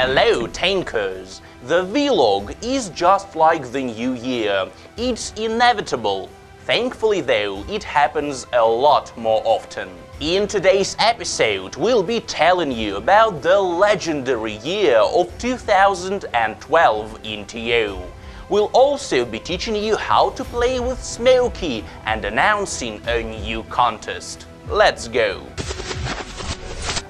Hello tankers! The vlog is just like the new year. It's inevitable. Thankfully though, it happens a lot more often. In today's episode, we'll be telling you about the legendary year of 2012 in TO. We'll also be teaching you how to play with Smokey and announcing a new contest. Let's go!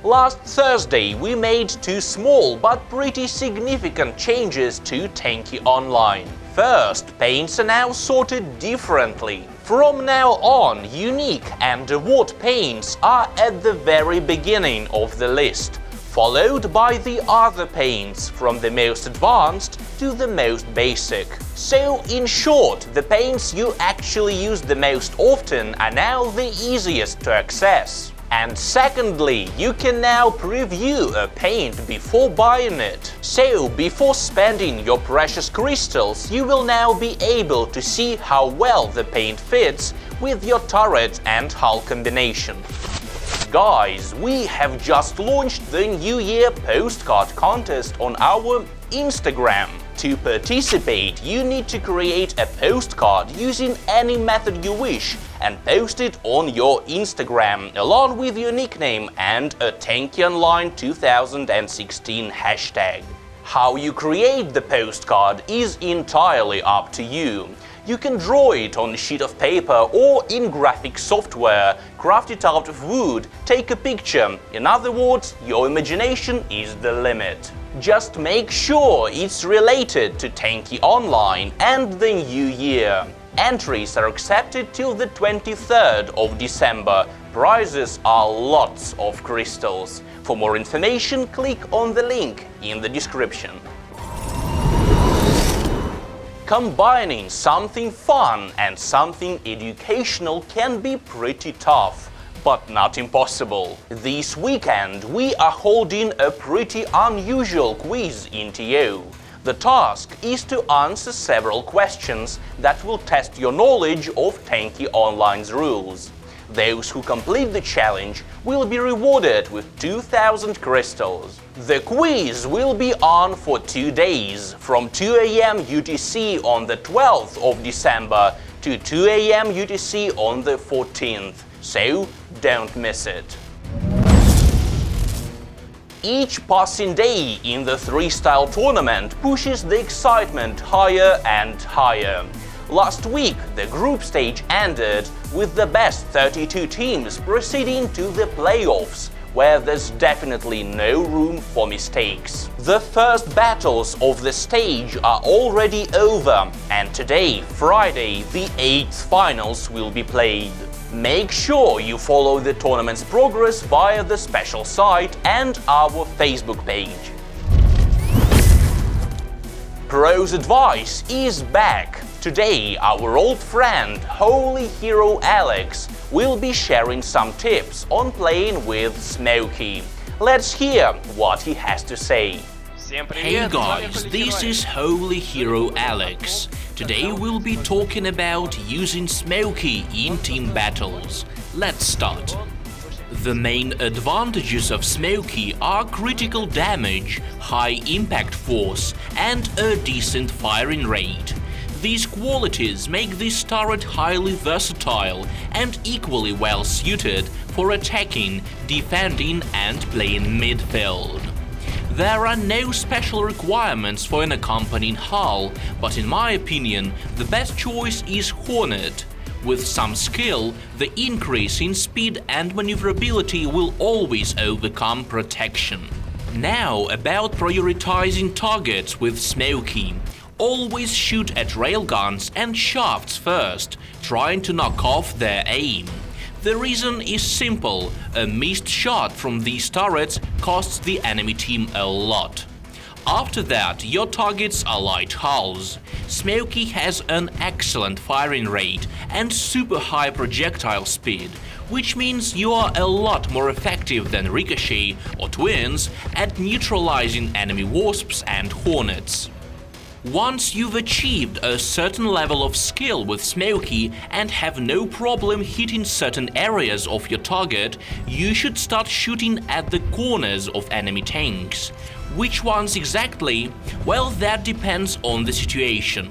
Last Thursday, we made two small but pretty significant changes to Tanki Online. First, paints are now sorted differently. From now on, unique and award paints are at the very beginning of the list, followed by the other paints from the most advanced to the most basic. So, in short, the paints you actually use the most often are now the easiest to access. And secondly, you can now preview a paint before buying it. So, before spending your precious crystals, you will now be able to see how well the paint fits with your turret and hull combination. Guys, we have just launched the New Year postcard contest on our Instagram. To participate, you need to create a postcard using any method you wish and post it on your Instagram along with your nickname and a Tanki Online 2016 hashtag. How you create the postcard is entirely up to you. You can draw it on a sheet of paper or in graphic software, craft it out of wood, take a picture. In other words, your imagination is the limit. Just make sure it's related to Tanki Online and the new year. Entries are accepted till the 23rd of December. Prizes are lots of crystals. For more information, click on the link in the description. Combining something fun and something educational can be pretty tough, but not impossible. This weekend, we are holding a pretty unusual quiz in TO. The task is to answer several questions that will test your knowledge of Tanki Online's rules. Those who complete the challenge will be rewarded with 2,000 crystals. The quiz will be on for 2 days, from 2 AM UTC on the 12th of December to 2 AM UTC on the 14th, so don't miss it. Each passing day in the 3-style tournament pushes the excitement higher and higher. Last week, the group stage ended with the best 32 teams proceeding to the playoffs, where there's definitely no room for mistakes. The first battles of the stage are already over, and today, Friday, the 8th finals will be played. Make sure you follow the tournament's progress via the special site and our Facebook page. Pro's Advice is back. Today, our old friend, Holy Hero Alex, will be sharing some tips on playing with Smokey. Let's hear what he has to say. Hey guys, this is Holy Hero Alex. Today we'll be talking about using Smokey in team battles. Let's start. The main advantages of Smokey are critical damage, high impact force, and a decent firing rate. These qualities make this turret highly versatile and equally well suited for attacking, defending, and playing midfield. There are no special requirements for an accompanying hull, but in my opinion, the best choice is Hornet. With some skill, the increase in speed and maneuverability will always overcome protection. Now about prioritizing targets with Smokey. Always shoot at railguns and shafts first, trying to knock off their aim. The reason is simple, a missed shot from these turrets costs the enemy team a lot. After that, your targets are light hulls. Smokey has an excellent firing rate and super high projectile speed, which means you are a lot more effective than Ricochet or Twins at neutralizing enemy wasps and hornets. Once you've achieved a certain level of skill with Smokey and have no problem hitting certain areas of your target, you should start shooting at the corners of enemy tanks. Which ones exactly? Well, that depends on the situation.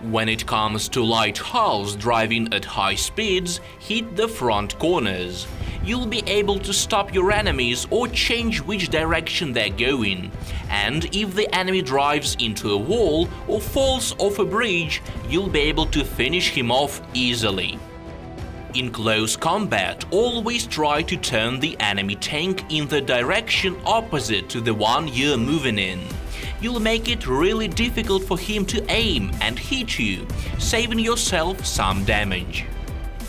When it comes to light hulls driving at high speeds, hit the front corners. You'll be able to stop your enemies or change which direction they're going. And if the enemy drives into a wall or falls off a bridge, you'll be able to finish him off easily. In close combat, always try to turn the enemy tank in the direction opposite to the one you're moving in. You'll make it really difficult for him to aim and hit you, saving yourself some damage.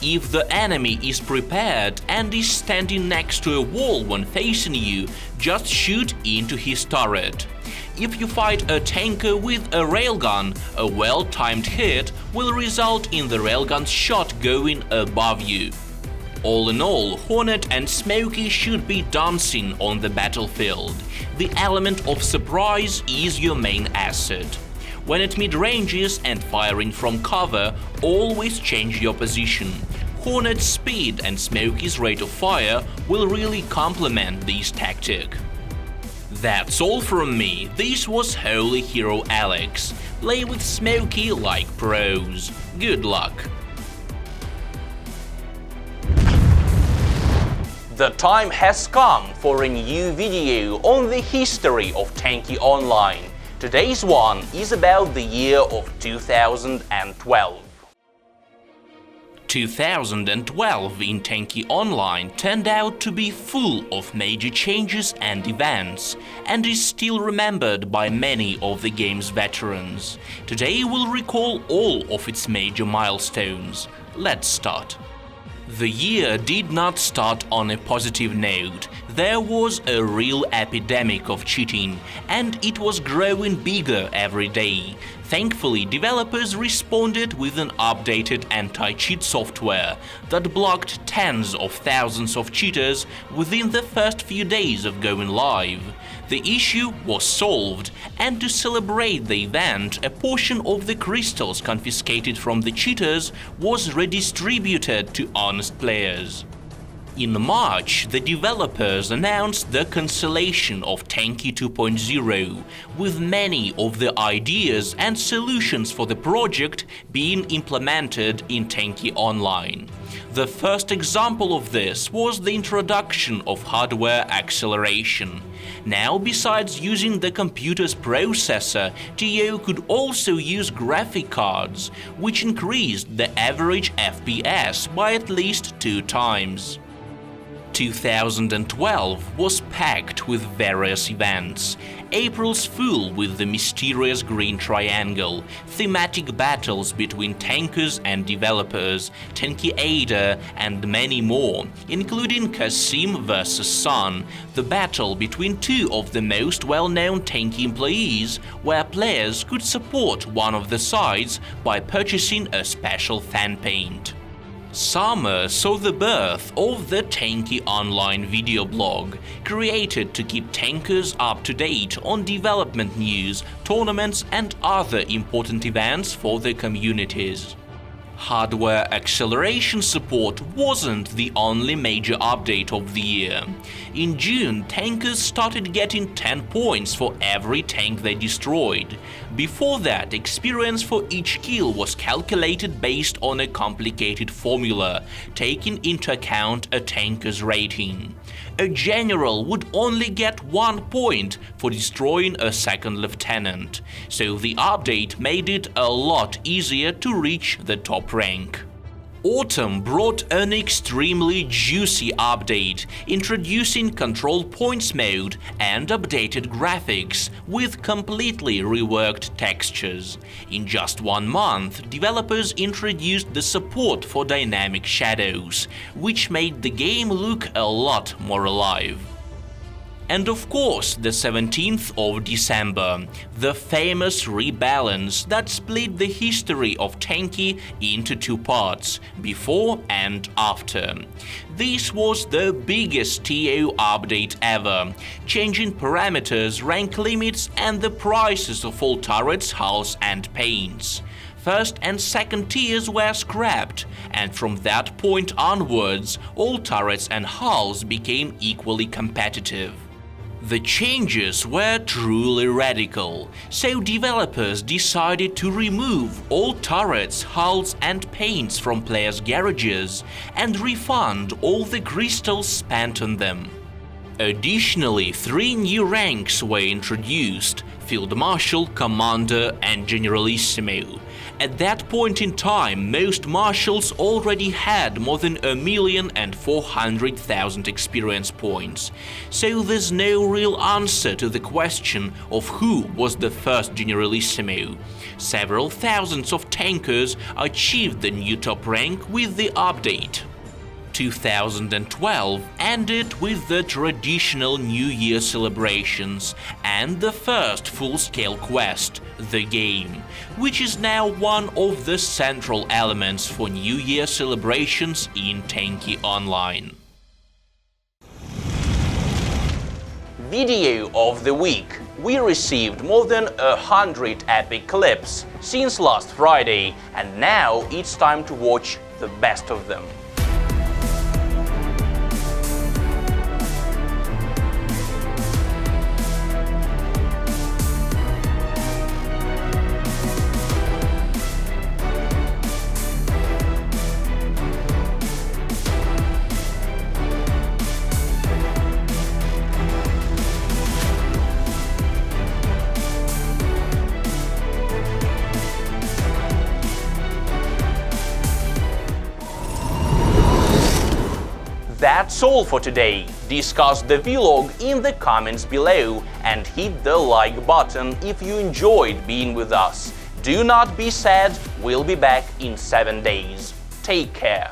If the enemy is prepared and is standing next to a wall when facing you, just shoot into his turret. If you fight a tanker with a railgun, a well-timed hit will result in the railgun's shot going above you. All in all, Hornet and Smokey should be dancing on the battlefield. The element of surprise is your main asset. When at mid-ranges and firing from cover, always change your position. Hornet's speed and Smokey's rate of fire will really complement this tactic. That's all from me. This was Holy Hero Alex. Play with Smokey like pros. Good luck! The time has come for a new video on the history of Tanki Online. Today's one is about the year of 2012. 2012 in Tanki Online turned out to be full of major changes and events, and is still remembered by many of the game's veterans. Today we'll recall all of its major milestones. Let's start. The year did not start on a positive note. There was a real epidemic of cheating, and it was growing bigger every day. Thankfully, developers responded with an updated anti-cheat software that blocked tens of thousands of cheaters within the first few days of going live. The issue was solved, and to celebrate the event, a portion of the crystals confiscated from the cheaters was redistributed to honest players. In March, the developers announced the cancellation of Tanki 2.0, with many of the ideas and solutions for the project being implemented in Tanki Online. The first example of this was the introduction of hardware acceleration. Now, besides using the computer's processor, TO could also use graphic cards, which increased the average FPS by at least 2 times. 2012 was packed with various events. April's full with the mysterious green triangle, thematic battles between tankers and developers, Tanki Ada, and many more, including Kasim vs Sun, the battle between 2 of the most well-known Tanki employees, where players could support one of the sides by purchasing a special fan paint. Summer saw the birth of the Tanki Online video blog, created to keep tankers up to date on development news, tournaments and other important events for the communities. Hardware acceleration support wasn't the only major update of the year. In June, tankers started getting 10 points for every tank they destroyed. Before that, experience for each kill was calculated based on a complicated formula, taking into account a tanker's rating. A general would only get 1 point for destroying a second lieutenant, so the update made it a lot easier to reach the top rank. Autumn brought an extremely juicy update, introducing control points mode and updated graphics with completely reworked textures. In just 1 month, developers introduced the support for dynamic shadows, which made the game look a lot more alive. And of course, the 17th of December, the famous rebalance that split the history of Tanki into two parts, before and after. This was the biggest TO update ever, changing parameters, rank limits and the prices of all turrets, hulls and paints. First and second tiers were scrapped, and from that point onwards, all turrets and hulls became equally competitive. The changes were truly radical, so developers decided to remove all turrets, hulls and paints from players' garages and refund all the crystals spent on them. Additionally, 3 new ranks were introduced: Field Marshal, Commander and Generalissimo. At that point in time, most marshals already had more than 1,400,000 experience points, so there's no real answer to the question of who was the first Generalissimo. Several thousands of tankers achieved the new top rank with the update. 2012 ended with the traditional New Year celebrations and the first full-scale quest, the game, which is now one of the central elements for New Year celebrations in Tanki Online. Video of the week. We received more than 100 epic clips since last Friday, and now it's time to watch the best of them. That's all for today. Discuss the vlog in the comments below and hit the like button if you enjoyed being with us. Do not be sad, we'll be back in 7 days. Take care.